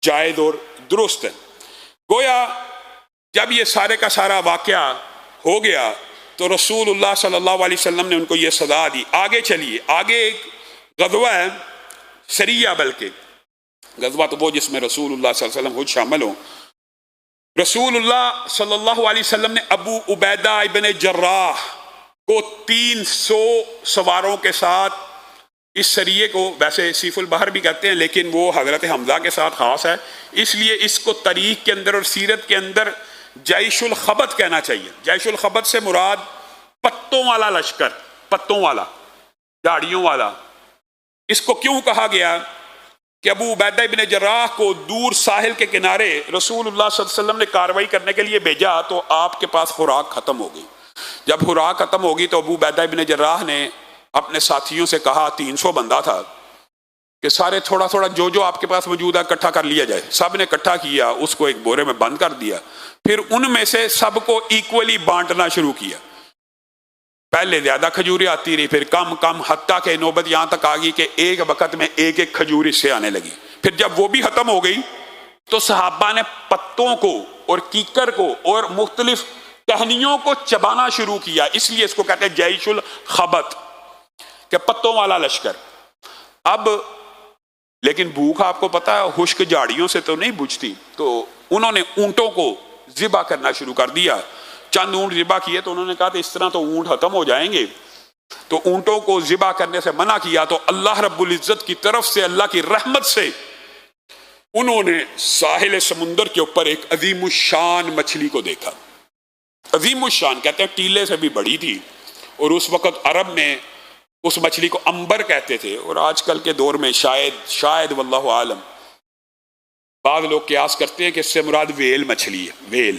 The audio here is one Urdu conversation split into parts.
جائز اور درست ہے۔ گویا جب یہ سارے کا سارا واقعہ ہو گیا تو رسول اللہ صلی اللہ علیہ وسلم نے ان کو یہ سزا دی۔ آگے چلیے، آگے ایک غزوہ ہے سریہ، بلکہ غزوہ تو وہ جس میں رسول اللہ صلی اللہ علیہ وسلم خود شامل ہوں۔ رسول اللہ صلی اللہ علیہ وسلم نے ابو عبیدہ ابن جراح کو 300 سواروں کے ساتھ اس سریے کو، ویسے سیف البحر بھی کہتے ہیں لیکن وہ حضرت حمزہ کے ساتھ خاص ہے، اس لیے اس کو تاریخ کے اندر اور سیرت کے اندر جیش الخبط کہنا چاہیے۔ جیش الخبط سے مراد پتوں والا لشکر، پتوں والا، داڑھیوں والا۔ اس کو کیوں کہا گیا کہ ابو عبیدہ ابن جراح کو دور ساحل کے کنارے رسول اللہ صلی اللہ علیہ وسلم نے کارروائی کرنے کے لیے بھیجا تو آپ کے پاس خوراک ختم ہو گئی۔ جب خوراک ختم ہوگی تو ابو عبیدہ ابن جراح نے اپنے ساتھیوں سے کہا، 300 بندہ تھا، کہ سارے تھوڑا تھوڑا جو آپ کے پاس موجود ہے اکٹھا کر لیا جائے۔ سب نے اکٹھا کیا، اس کو ایک بورے میں بند کر دیا، پھر ان میں سے سب کو ایکولی بانٹنا شروع کیا۔ پہلے زیادہ کھجوریں آتی رہی، پھر کم کم، حتیٰ کہ نوبت یہاں تک آ گئی کہ ایک وقت میں ایک ایک کھجور اس سے آنے لگی۔ پھر جب وہ بھی ختم ہو گئی تو صحابہ نے پتوں کو اور کیکر کو اور مختلف ٹہنیوں کو چبانا شروع کیا۔ اس لیے اس کو کہتے ہیں جیش الخبط، کہ پتوں والا لشکر۔ اب لیکن بھوک آپ کو پتا ہے خشک جھاڑیوں سے تو نہیں بجھتی، تو انہوں نے اونٹوں کو ذبح کرنا شروع کر دیا۔ چند اونٹ ذبح کیے تو انہوں نے کہا کہ اس طرح تو اونٹ ختم ہو جائیں گے، تو اونٹوں کو ذبح کرنے سے منع کیا۔ تو اللہ رب العزت کی طرف سے، اللہ کی رحمت سے، انہوں نے ساحل سمندر کے اوپر ایک عظیم الشان مچھلی کو دیکھا۔ عظیم الشان کہتے ہیں ٹیلے سے بھی بڑی تھی، اور اس وقت عرب میں اس مچھلی کو امبر کہتے تھے، اور آج کل کے دور میں شاید واللہ عالم بعض لوگ قیاس کرتے ہیں کہ اس سے مراد ویل مچھلی ہے، ویل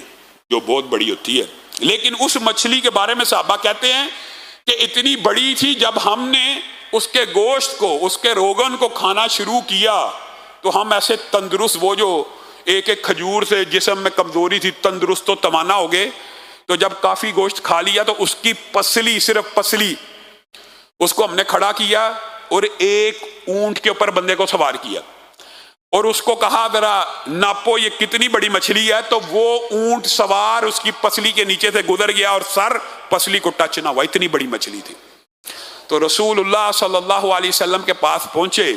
جو بہت بڑی ہوتی ہے۔ لیکن اس مچھلی کے بارے میں صحابہ کہتے ہیں کہ اتنی بڑی تھی، جب ہم نے اس کے گوشت کو، اس کے روغن کو کھانا شروع کیا تو ہم ایسے تندرست، وہ جو ایک ایک کھجور سے جسم میں کمزوری تھی، تندرست و توانا ہو گئے۔ تو جب کافی گوشت کھا لیا تو اس کی پسلی، صرف پسلی، اس کو ہم نے کھڑا کیا اور ایک اونٹ کے اوپر بندے کو سوار کیا، اور اس کو کہا ذرا ناپو یہ کتنی بڑی مچھلی ہے، تو وہ اونٹ سوار اس کی پسلی کے نیچے سے گزر گیا اور سر پسلی کو ٹچ نہ ہوا، اتنی بڑی مچھلی تھی۔ تو رسول اللہ صلی اللہ علیہ وسلم کے پاس پہنچے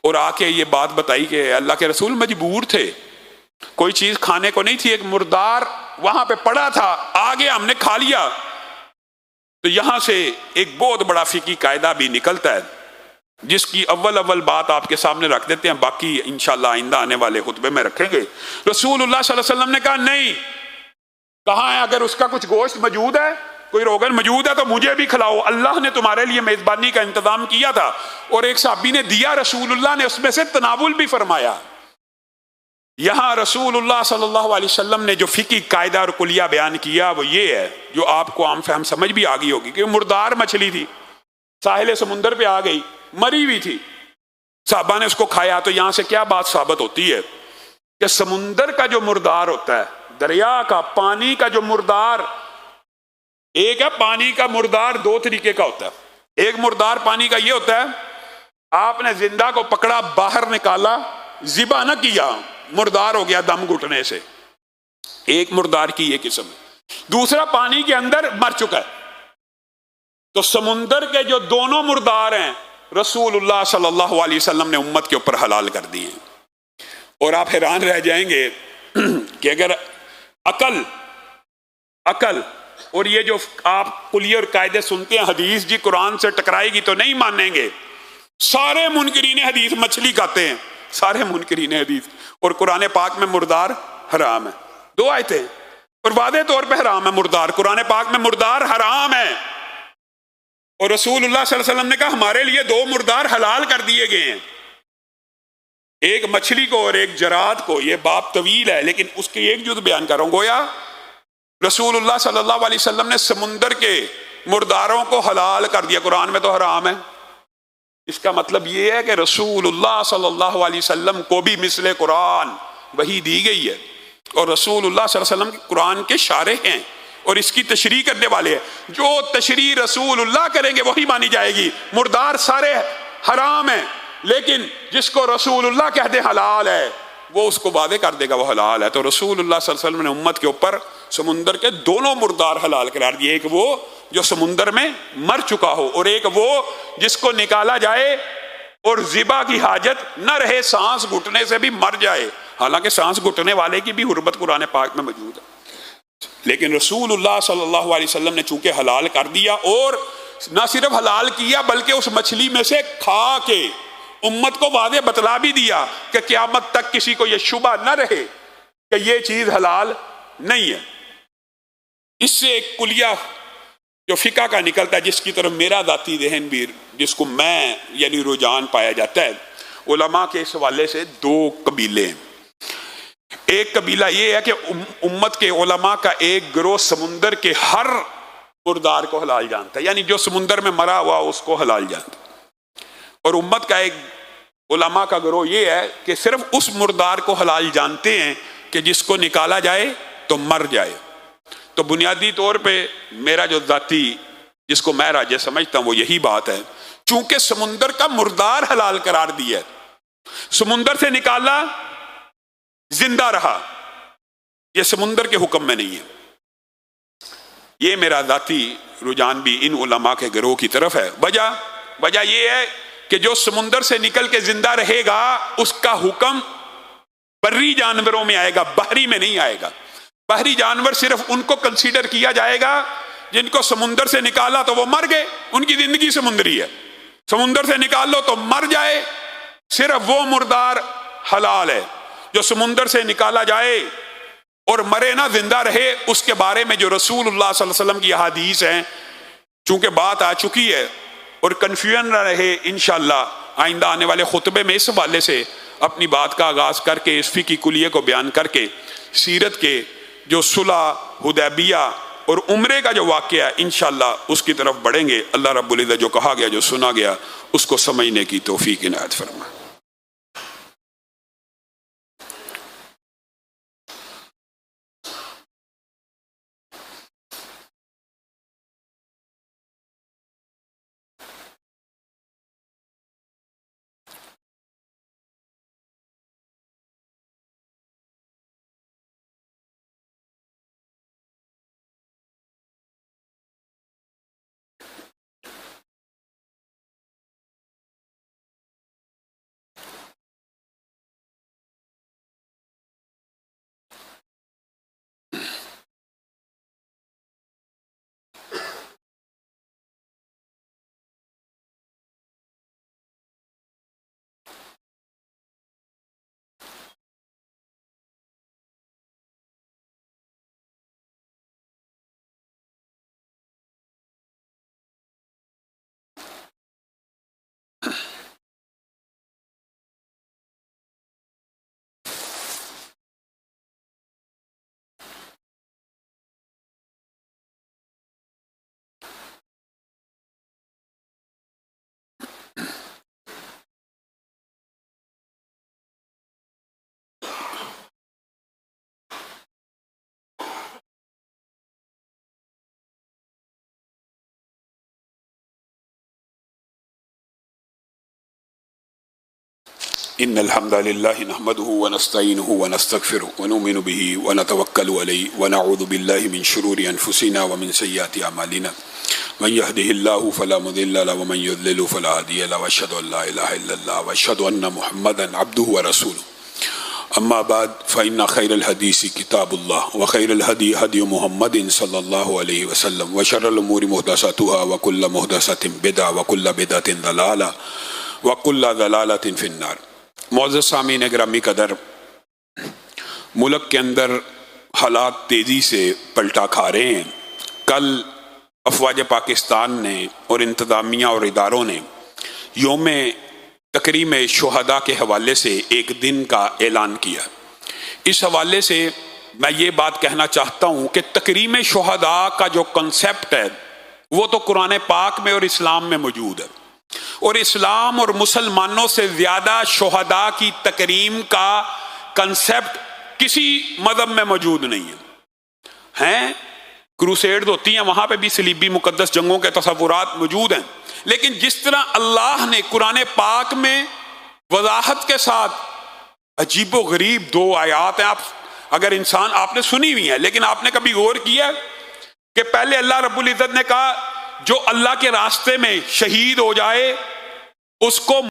اور آ کے یہ بات بتائی کہ اللہ کے رسول مجبور تھے، کوئی چیز کھانے کو نہیں تھی، ایک مردار وہاں پہ پڑا تھا، آگے ہم نے کھا لیا۔ تو یہاں سے ایک بہت بڑا فقہی قاعدہ بھی نکلتا ہے، جس کی اول بات آپ کے سامنے رکھ دیتے ہیں، باقی انشاءاللہ آئندہ آنے والے خطبے میں رکھیں گے۔ رسول اللہ صلی اللہ علیہ وسلم نے کہا نہیں، کہاں ہے، اگر اس کا کچھ گوشت موجود ہے، کوئی روغن موجود ہے تو مجھے بھی کھلاؤ، اللہ نے تمہارے لیے میزبانی کا انتظام کیا تھا۔ اور ایک صحابی نے دیا، رسول اللہ نے اس میں سے تناول بھی فرمایا۔ یہاں رسول اللہ صلی اللہ علیہ وسلم نے جو فقہی قاعدہ اور کلیہ بیان کیا وہ یہ ہے، جو آپ کو عام فہم سمجھ بھی آ گئی ہوگی، کہ مردار مچھلی تھی، ساحل سمندر پہ آ گئی، مری ہوئی تھی، صحابہ نے اس کو کھایا۔ تو یہاں سے کیا بات ثابت ہوتی ہے کہ سمندر کا جو مردار ہوتا ہے، دریا کا، پانی کا جو مردار، ایک ہے پانی کا مردار، دو طریقے کا ہوتا ہے۔ ایک مردار پانی کا یہ ہوتا ہے، آپ نے زندہ کو پکڑا، باہر نکالا، ذبح نہ کیا، مردار ہو گیا دم گھٹنے سے، ایک مردار کی یہ قسم ہے۔ دوسرا پانی کے اندر مر چکا ہے۔ تو سمندر کے جو دونوں مردار ہیں رسول اللہ صلی اللہ علیہ وسلم نے امت کے اوپر حلال کر دیے۔ اور آپ حیران رہ جائیں گے کہ اگر عقل اور یہ جو آپ کلیہ اور قاعدے سنتے ہیں، حدیث جی قرآن سے ٹکرائے گی تو نہیں مانیں گے۔ سارے منکرین حدیث مچھلی کھاتے ہیں، سارے منکرین حدیث، اور قرآن پاک میں مردار حرام ہے۔ دو آیتیں، اور واضح طور پہ حرام ہے مردار، قرآن پاک میں مردار حرام ہے، اور رسول اللہ صلی اللہ علیہ وسلم نے کہا ہمارے لیے دو مردار حلال کر دیے گئے ہیں، ایک مچھلی کو اور ایک جراد کو۔ یہ باب طویل ہے لیکن اس کی ایک جز بیان کر رہا ہوں۔ گویا رسول اللہ صلی اللہ علیہ وسلم نے سمندر کے مرداروں کو حلال کر دیا، قرآن میں تو حرام ہے۔ اس کا مطلب یہ ہے کہ رسول اللہ صلی اللہ علیہ وسلم کو بھی مثل قرآن وحی دی گئی ہے، اور رسول اللہ صلی اللہ علیہ وسلم قرآن کے شارح ہیں اور اس کی تشریح کرنے والے ہیں۔ جو تشریح رسول اللہ کریں گے وہی مانی جائے گی۔ مردار سارے حرام ہیں، لیکن جس کو رسول اللہ کہہ دے حلال ہے، وہ اس کو واضح کر دے گا وہ حلال ہے۔ تو رسول اللہ صلی اللہ علیہ وسلم نے امت کے اوپر سمندر کے دونوں مردار حلال قرار دیے، ایک وہ جو سمندر میں مر چکا ہو، اور ایک وہ جس کو نکالا جائے اور ذبح کی حاجت نہ رہے، سانس گھٹنے سے بھی مر جائے، حالانکہ سانس گھٹنے والے کی بھی حرمت قرآن پاک میں موجود ہے، لیکن رسول اللہ صلی اللہ علیہ وسلم نے چونکہ حلال کر دیا، اور نہ صرف حلال کیا بلکہ اس مچھلی میں سے کھا کے امت کو واضح بتلا بھی دیا کہ قیامت تک کسی کو یہ شبہ نہ رہے کہ یہ چیز حلال نہیں ہے۔ اس سے ایک کلیہ جو فقہ کا نکلتا ہے، جس کی طرف میرا ذاتی ذہن بھی، جس کو میں یعنی رجحان پایا جاتا ہے، علماء کے اس حوالے سے دو قبیلے ہیں۔ ایک قبیلہ یہ ہے کہ امت کے علماء کا ایک گروہ سمندر کے ہر مردار کو حلال جانتا ہے، یعنی جو سمندر میں مرا ہوا اس کو حلال جانتا ہے، اور امت کا ایک علماء کا گروہ یہ ہے کہ صرف اس مردار کو حلال جانتے ہیں کہ جس کو نکالا جائے تو مر جائے۔ تو بنیادی طور پہ میرا جو ذاتی، جس کو میں راجح سمجھتا ہوں، وہ یہی بات ہے، چونکہ سمندر کا مردار حلال قرار دیا ہے، سمندر سے نکالا زندہ رہا، یہ سمندر کے حکم میں نہیں ہے۔ یہ میرا ذاتی رجحان بھی ان علماء کے گروہ کی طرف ہے۔ وجہ یہ ہے کہ جو سمندر سے نکل کے زندہ رہے گا اس کا حکم بری جانوروں میں آئے گا، بحری میں نہیں آئے گا۔ بحری جانور صرف ان کو کنسیڈر کیا جائے گا جن کو سمندر سے نکالا تو وہ مر گئے، ان کی زندگی سمندری ہے، سمندر سے نکال لو تو مر جائے، صرف وہ مردار حلال ہے۔ جو سمندر سے نکالا جائے اور مرے نہ زندہ رہے، اس کے بارے میں جو رسول اللہ صلی اللہ علیہ وسلم کی احادیث ہیں، چونکہ بات آ چکی ہے اور کنفیوژن نہ رہے، انشاءاللہ آئندہ آنے والے خطبے میں اس حوالے سے اپنی بات کا آغاز کر کے اس فقہی کلیے کو بیان کر کے سیرت کے جو صلح حدیبیہ اور عمرے کا جو واقعہ ہے انشاءاللہ اس کی طرف بڑھیں گے۔ اللہ رب العزت جو کہا گیا، جو سنا گیا، اس کو سمجھنے کی توفیق عنایت فرمائے۔ ان الحمد لله نحمده ونستعينه ونستغفره ونؤمن به ونتوكل عليه ونعوذ بالله من شرور انفسنا ومن سيئات اعمالنا من يهده الله فلا مضل له ومن يضلل فلا هادي له واشهد ان لا اله الا الله واشهد ان محمدا عبده ورسوله اما بعد فان خير الحديث كتاب الله وخير الهدي هدي محمد صلى الله عليه وسلم وشر الامور محدثاتها وكل محدثة بدعة وكل بدعة ضلالة وكل ضلالة في النار۔ معزز سامعین گرامی قدر، ملک کے اندر حالات تیزی سے پلٹا کھا رہے ہیں۔ کل افواج پاکستان نے اور انتظامیہ اور اداروں نے یوم تکریم شہداء کے حوالے سے ایک دن کا اعلان کیا۔ اس حوالے سے میں یہ بات کہنا چاہتا ہوں کہ تکریم شہداء کا جو کنسیپٹ ہے وہ تو قرآن پاک میں اور اسلام میں موجود ہے، اور اسلام اور مسلمانوں سے زیادہ شہداء کی تکریم کا کنسیپٹ کسی مذہب میں موجود نہیں ہے۔ کروسیڈ ہوتی ہیں، وہاں پہ بھی صلیبی مقدس جنگوں کے تصورات موجود ہیں، لیکن جس طرح اللہ نے قرآن پاک میں وضاحت کے ساتھ عجیب و غریب دو آیات ہیں. آپ اگر انسان آپ نے سنی ہوئی ہیں لیکن آپ نے کبھی غور کیا کہ پہلے اللہ رب العزت نے کہا جو اللہ کے راستے میں شہید ہو جائے اس کو